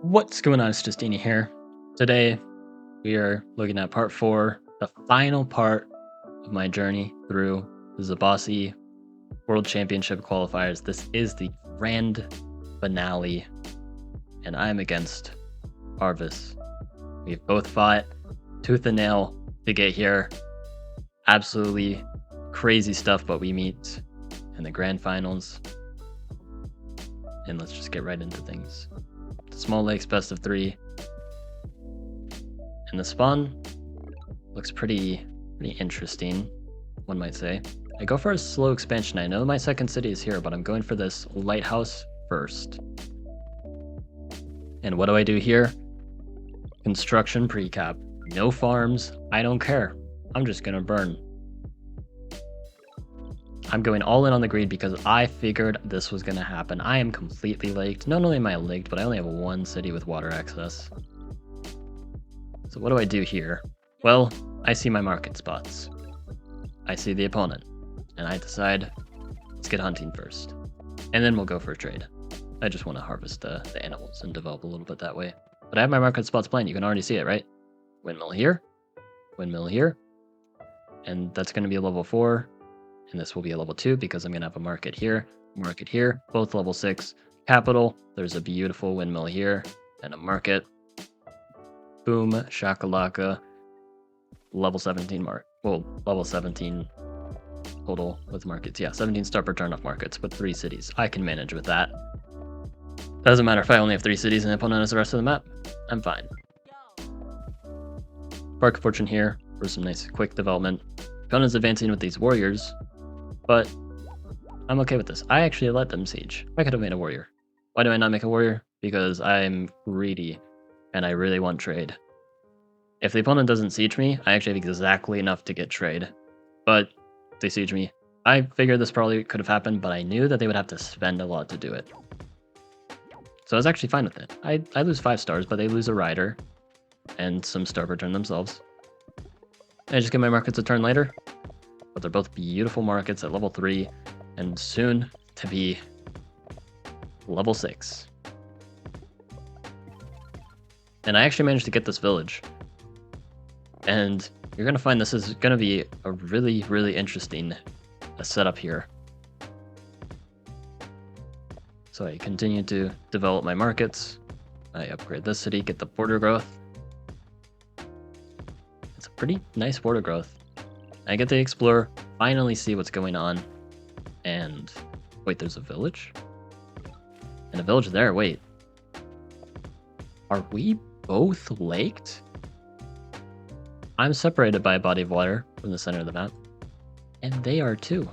What's going on? It's Justeeni here. Today, we are looking at part 4, the final part of my journey through the Zebasi World Championship qualifiers. This is the grand finale, and I'm against Arvis. We've both fought tooth and nail to get here. Absolutely crazy stuff, but we meet in the grand finals. And let's just get right into things. Small lakes, best of 3. And the spawn looks pretty interesting, one might say. I go for a slow expansion. I know my second city is here, but I'm going for this lighthouse first. And what do I do here? Construction precap. No farms. I don't care. I'm just gonna burn. I'm going all in on the greed because I figured this was going to happen. I am completely laked. Not only am I laked, but I only have one city with water access. So what do I do here? Well, I see my market spots. I see the opponent. And I decide, let's get hunting first. And then we'll go for a trade. I just want to harvest the animals and develop a little bit that way. But I have my market spots planned. You can already see it, right? Windmill here. Windmill here. And that's going to be a level 4. And this will be a level 2 because I'm going to have a market here, both level 6. Capital, there's a beautiful windmill here, and a market. Boom, shakalaka. Level 17 level 17 total with markets. Yeah, 17 star per turn off markets with 3 cities. I can manage with that. Doesn't matter if I only have 3 cities and the opponent has the rest of the map. I'm fine. Spark of Fortune here for some nice quick development. Opponent's advancing with these warriors. But I'm okay with this. I actually let them siege. I could have made a warrior. Why do I not make a warrior? Because I'm greedy and I really want trade. If the opponent doesn't siege me, I actually have exactly enough to get trade. But if they siege me, I figured this probably could have happened, but I knew that they would have to spend a lot to do it. So I was actually fine with it. I lose 5 stars, but they lose a rider and some star per turn themselves. I just get my markets a turn later. But they're both beautiful markets at level 3 and soon to be level 6. And I actually managed to get this village. And you're going to find this is going to be a really interesting setup here. So I continue to develop my markets. I upgrade this city, get the border growth. It's a pretty nice border growth. I get to explore, finally see what's going on, and wait, there's a village? And a village there, wait. Are we both laked? I'm separated by a body of water from the center of the map, and they are too.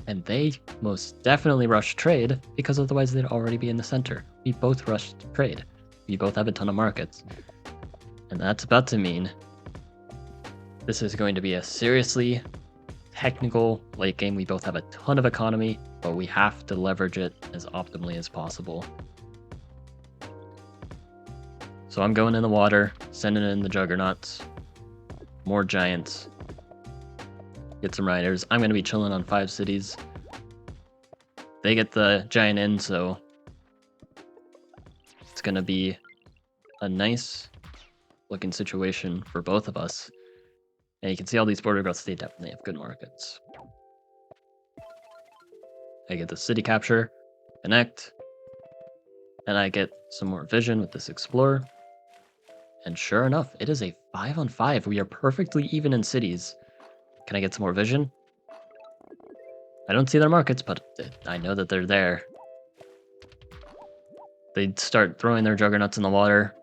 And they most definitely rush trade, because otherwise they'd already be in the center. We both rushed trade. We both have a ton of markets. And that's about to mean this is going to be a seriously technical late game. We both have a ton of economy, but we have to leverage it as optimally as possible. So I'm going in the water, sending in the juggernauts, more giants, get some riders. I'm going to be chilling on 5 cities. They get the giant in, so it's going to be a nice looking situation for both of us. And you can see all these border growths, they definitely have good markets. I get the city capture, connect, and I get some more vision with this explorer. And sure enough, it is a 5-on-5. We are perfectly even in cities. Can I get some more vision? I don't see their markets, but I know that they're there. They start throwing their juggernauts in the water.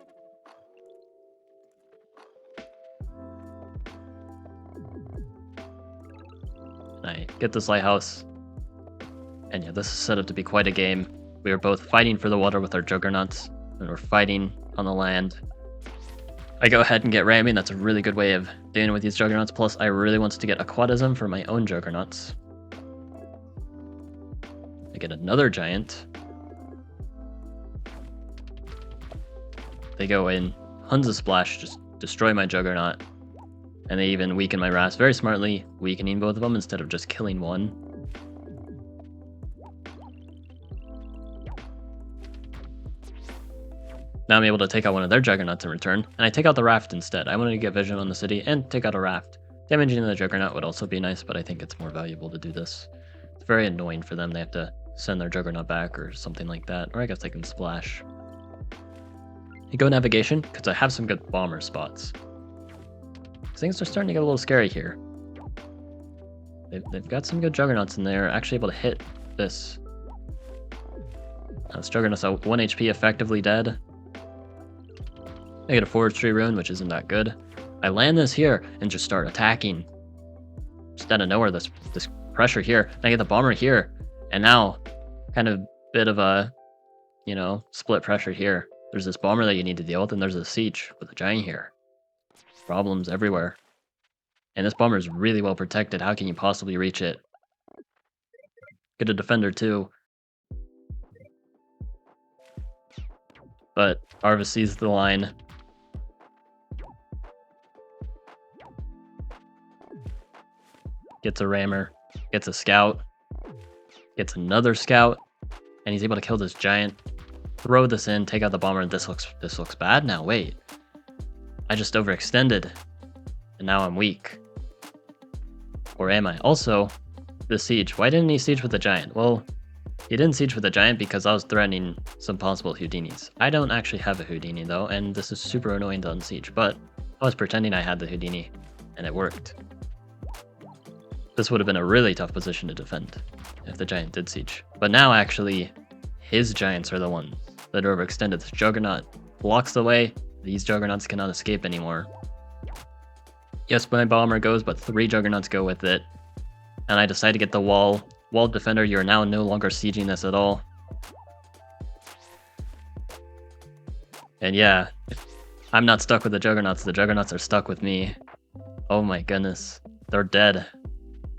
I get this lighthouse, and yeah, this is set up to be quite a game. We are both fighting for the water with our juggernauts, and we're fighting on the land. I go ahead and get ramming. That's a really good way of dealing with these juggernauts. Plus, I really want to get aquatism for my own juggernauts. I get another giant. They go in, Hunza Splash, just destroy my juggernaut. And they even weaken my Ras very smartly, weakening both of them instead of just killing one. Now I'm able to take out one of their juggernauts in return, and I take out the raft instead. I wanted to get vision on the city and take out a raft. Damaging the juggernaut would also be nice, but I think it's more valuable to do this. It's very annoying for them. They have to send their juggernaut back or something like that, or I guess they can splash. You go navigation, because I have some good bomber spots. Things are starting to get a little scary here. They've got some good juggernauts in there, actually able to hit this. This juggernaut's at 1 HP, effectively dead. I get a forestry rune, which isn't that good. I land this here and just start attacking. Just out of nowhere, this pressure here. And I get the bomber here. And now, kind of bit of a, split pressure here. There's this bomber that you need to deal with, and there's a siege with a giant here. Problems everywhere. And this bomber is really well protected. How can you possibly reach it? Get a defender too. But Arvis sees the line. Gets a rammer. Gets a scout. Gets another scout. And he's able to kill this giant. Throw this in, take out the bomber, and this looks bad now. Wait. I just overextended. And now I'm weak. Or am I? Also, the siege. Why didn't he siege with the giant? Well, he didn't siege with the giant because I was threatening some possible Houdinis. I don't actually have a Houdini though, and this is super annoying to unsiege, but I was pretending I had the Houdini, and it worked. This would have been a really tough position to defend if the giant did siege. But now actually, his giants are the ones that are overextended. This juggernaut blocks the way. These juggernauts cannot escape anymore. Yes, my bomber goes, but 3 juggernauts go with it. And I decide to get the wall. Wall defender, you're now no longer sieging this at all. And yeah, I'm not stuck with the juggernauts are stuck with me. Oh my goodness. They're dead.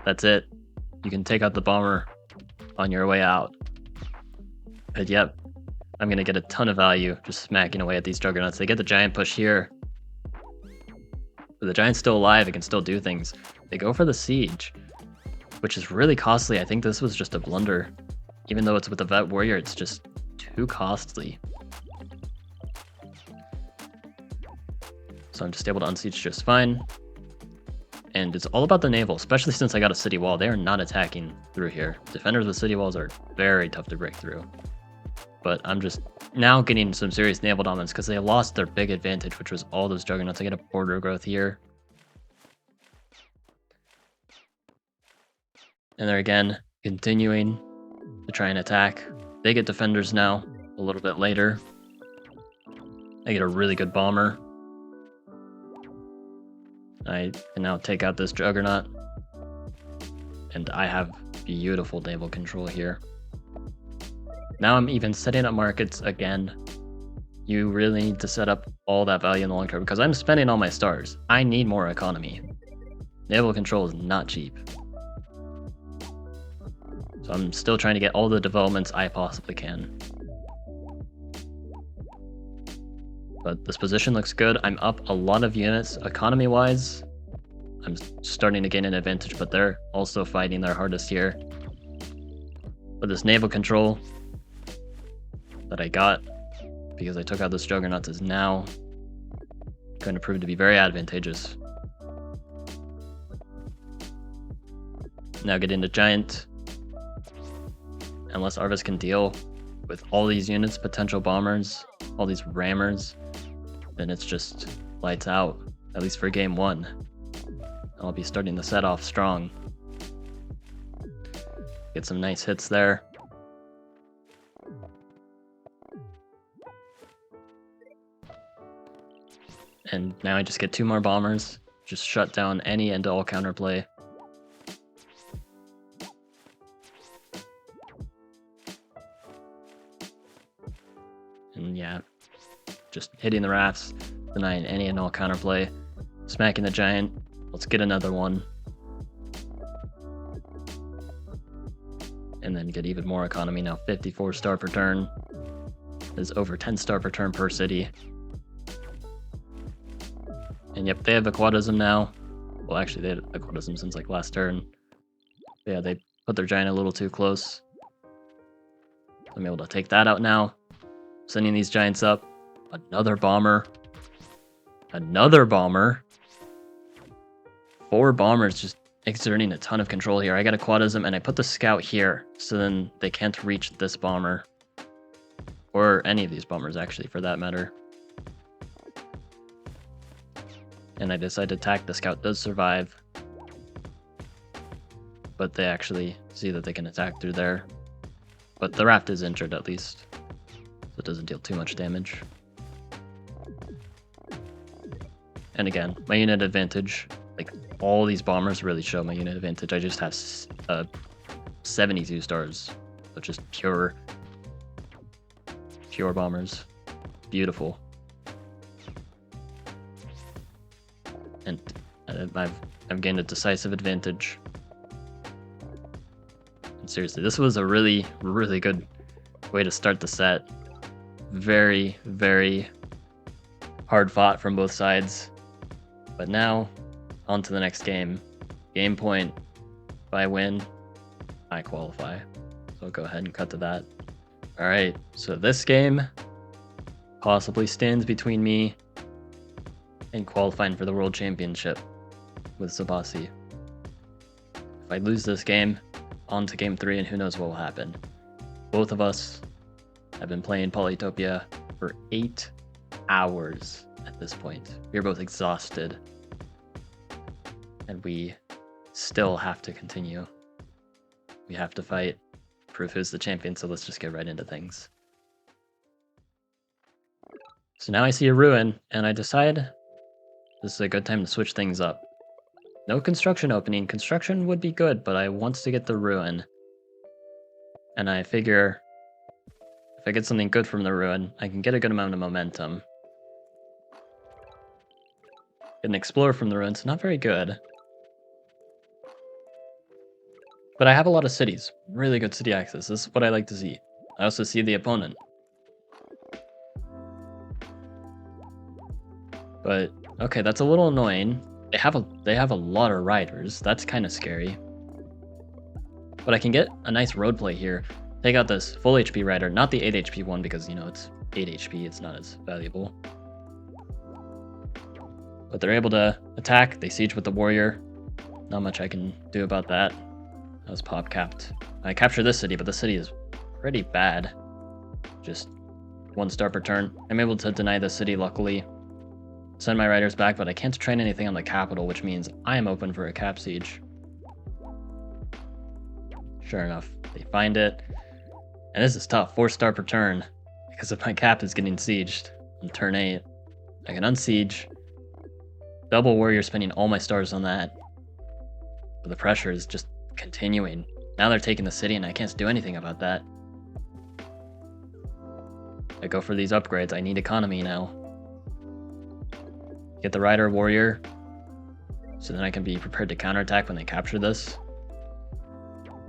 That's it. You can take out the bomber on your way out. But yep, I'm gonna get a ton of value just smacking away at these juggernauts. They get the giant push here. But the giant's still alive, it can still do things. They go for the siege, which is really costly. I think this was just a blunder. Even though it's with the vet warrior, it's just too costly. So I'm just able to unsiege just fine. And it's all about the naval, especially since I got a city wall. They are not attacking through here. Defenders with city walls are very tough to break through. But I'm just now getting some serious naval dominance because they lost their big advantage, which was all those juggernauts. I get a border growth here. And they're again continuing to try and attack. They get defenders now a little bit later. I get a really good bomber. I can now take out this juggernaut. And I have beautiful naval control here. Now I'm even setting up markets again. You really need to set up all that value in the long term because I'm spending all my stars. I need more economy. Naval control is not cheap. So I'm still trying to get all the developments I possibly can. But this position looks good. I'm up a lot of units economy-wise. I'm starting to gain an advantage, but they're also fighting their hardest here. But this naval control that I got because I took out this juggernaut is now going to prove to be very advantageous. Now get into giant. Unless Arvis can deal with all these units, potential bombers, all these rammers, then it's just lights out, at least for game 1. I'll be starting the set off strong. Get some nice hits there. And now I just get 2 more bombers, just shut down any and all counterplay. And yeah, just hitting the rafts, denying any and all counterplay, smacking the giant. Let's get another one. And then get even more economy now. 54 star per turn. Is over 10 star per turn per city. And yep, they have aquatism now. Well, actually, they had aquatism since like last turn. But yeah, they put their giant a little too close. I'm able to take that out now. Sending these giants up. Another bomber. Another bomber. 4 bombers just exerting a ton of control here. I got a quadism and I put the scout here, so then they can't reach this bomber. Or any of these bombers, actually, for that matter. And I decide to attack. The scout does survive. But they actually see that they can attack through there. But the raft is injured, at least. So it doesn't deal too much damage. And again, my unit advantage. Like, all these bombers really show my unit advantage. I just have 72 stars. So just pure bombers. Beautiful. And I've gained a decisive advantage. And seriously, this was a really, really good way to start the set. Very, very hard fought from both sides. But now, on to the next game. Game point. If I win, I qualify. So I'll go ahead and cut to that. Alright, so this game possibly stands between me and qualifying for the World Championship with Zebasi. If I lose this game, on to game 3 and who knows what will happen. Both of us have been playing Polytopia for 8 hours at this point. We're both exhausted. And we still have to continue. We have to fight, prove who's the champion, so let's just get right into things. So now I see a ruin, and I decide this is a good time to switch things up. No construction opening. Construction would be good, but I want to get the ruin. And I figure if I get something good from the ruin, I can get a good amount of momentum. Get an explorer from the ruin, so not very good. But I have a lot of cities. Really good city access. This is what I like to see. I also see the opponent. But okay, that's a little annoying. They have a lot of riders. That's kind of scary. But I can get a nice road play here. Take out this full HP rider, not the 8 HP one because, you know, it's 8 HP. It's not as valuable. But they're able to attack. They siege with the warrior. Not much I can do about that. That was pop capped. I capture this city, but the city is pretty bad. Just 1 star per turn. I'm able to deny this city, luckily. Send my riders back, but I can't train anything on the capital, which means I am open for a cap siege. Sure enough, they find it. And this is tough, 4 star per turn. Because if my cap is getting sieged on turn 8, I can unsiege. Double warrior, spending all my stars on that. But the pressure is just continuing. Now they're taking the city and I can't do anything about that. I go for these upgrades. I need economy now. Get the rider warrior, so then I can be prepared to counterattack when they capture this.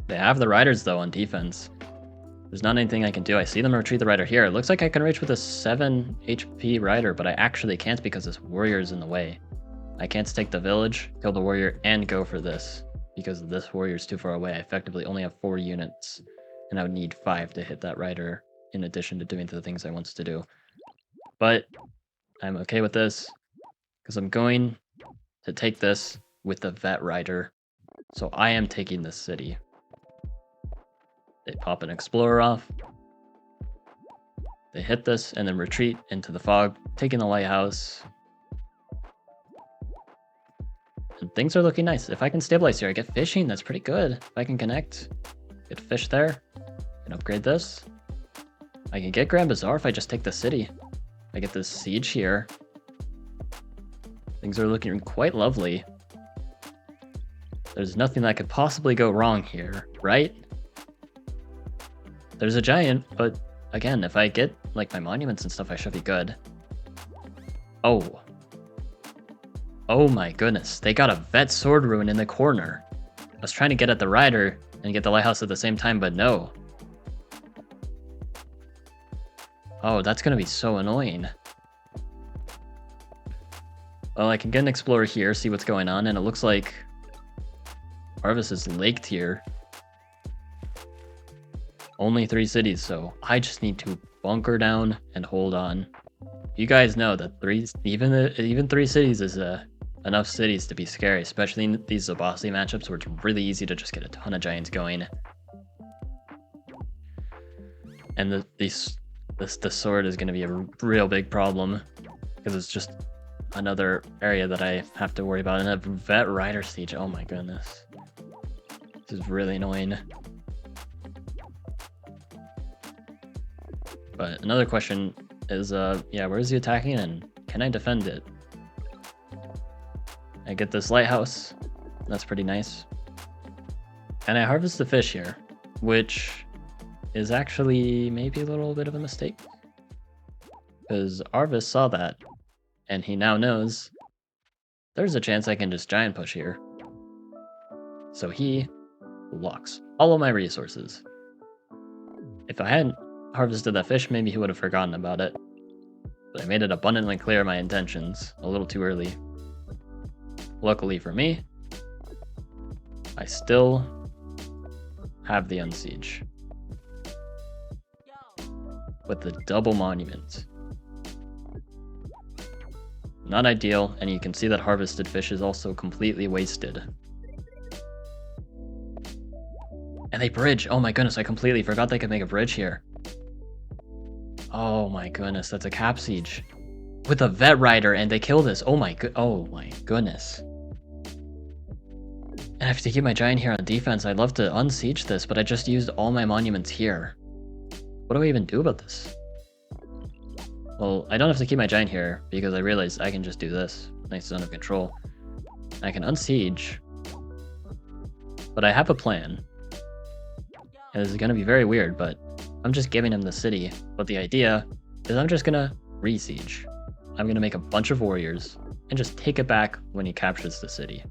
They have the riders though on defense. There's not anything I can do. I see them retreat the rider here. It looks like I can reach with a 7 HP rider, but I actually can't because this warrior is in the way. I can't take the village, kill the warrior, and go for this because this warrior is too far away. I effectively only have 4 units, and I would need 5 to hit that rider in addition to doing the things I want to do. But I'm okay with this. Because I'm going to take this with the vet rider. So I am taking this city. They pop an explorer off. They hit this and then retreat into the fog, taking the lighthouse. And things are looking nice. If I can stabilize here, I get fishing. That's pretty good. If I can connect, get fish there, and upgrade this. I can get Grand Bazaar if I just take the city. I get this siege here. Things are looking quite lovely. There's nothing that could possibly go wrong here, right? There's a giant, but again, if I get like my monuments and stuff, I should be good. Oh. Oh my goodness, they got a vet sword ruin in the corner. I was trying to get at the rider and get the lighthouse at the same time, but no. Oh, that's gonna be so annoying. Well, I can get an explorer here, see what's going on, and it looks like Harvest is laked here. Only 3 cities, so I just need to bunker down and hold on. you guys know that even 3 cities is enough cities to be scary, especially in these Zebasi matchups where it's really easy to just get a ton of giants going. And the sword is going to be a real big problem because it's just another area that I have to worry about. And a vet rider siege, oh my goodness, this is really annoying. But another question is, yeah, where is he attacking and can I defend it? I get this lighthouse, that's pretty nice. And I harvest the fish here, which is actually maybe a little bit of a mistake. Because Arvis saw that, and he now knows there's a chance I can just giant push here. So he blocks all of my resources. If I hadn't harvested that fish, maybe he would have forgotten about it. But I made it abundantly clear my intentions a little too early. Luckily for me, I still have the unsiege with the double monument. Not ideal, and you can see that harvested fish is also completely wasted. And they bridge! Oh my goodness, I completely forgot they could make a bridge here. Oh my goodness, that's a cap siege. With a vet rider, and they kill this. Oh my goodness. And I have to keep my giant here on defense. I'd love to unsiege this, but I just used all my monuments here. What do I even do about this? Well, I don't have to keep my giant here because I realized I can just do this. Nice zone of control. I can unsiege, but I have a plan. And this is gonna be very weird, but I'm just giving him the city. But the idea is I'm just gonna re-siege. I'm gonna make a bunch of warriors and just take it back when he captures the city.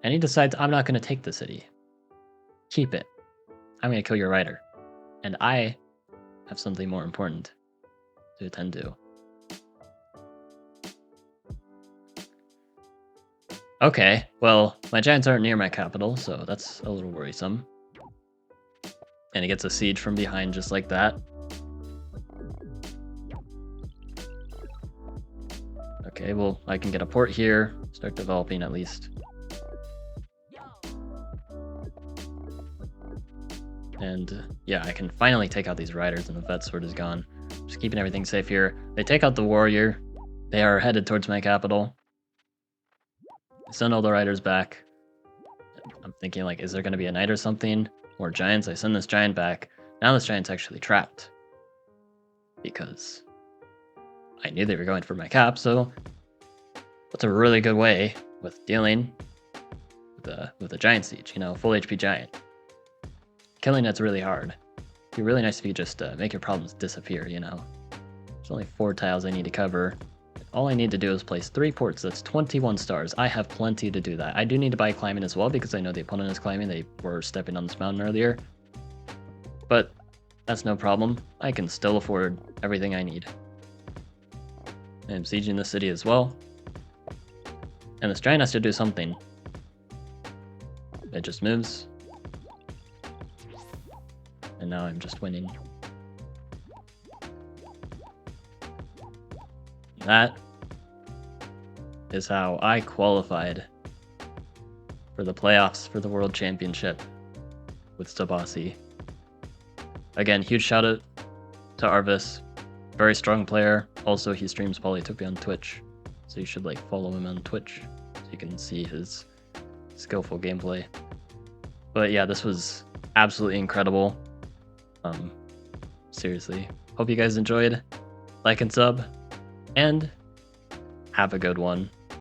And he decides I'm not gonna take the city. Keep it. I'm gonna kill your rider. And I have something more important to attend to. Okay, well, my giants aren't near my capital, so that's a little worrisome. And he gets a siege from behind just like that. Okay, well, I can get a port here, start developing at least. And yeah, I can finally take out these riders and the vet sword is gone. Just keeping everything safe here. They take out the warrior. They are headed towards my capital. I send all the riders back. I'm thinking like, is there going to be a knight or something? Or giants? I send this giant back. Now this giant's actually trapped. Because I knew they were going for my cap, so that's a really good way with dealing with a giant siege, you know, full HP giant. Killing it's really hard. It'd be really nice if you just make your problems disappear, you know. There's only 4 tiles I need to cover. All I need to do is place 3 ports. That's 21 stars. I have plenty to do that. I do need to buy climbing as well because I know the opponent is climbing. They were stepping on this mountain earlier. But that's no problem. I can still afford everything I need. I'm sieging the city as well. And this giant has to do something. It just moves. And now I'm just winning. That is how I qualified for the playoffs for the World Championship with Zebasi. Again, huge shout out to Arvis. Very strong player. Also, he streams Polytopia on Twitch. So you should like follow him on Twitch so you can see his skillful gameplay. But yeah, this was absolutely incredible. Seriously. Hope you guys enjoyed. Like and sub. And have a good one.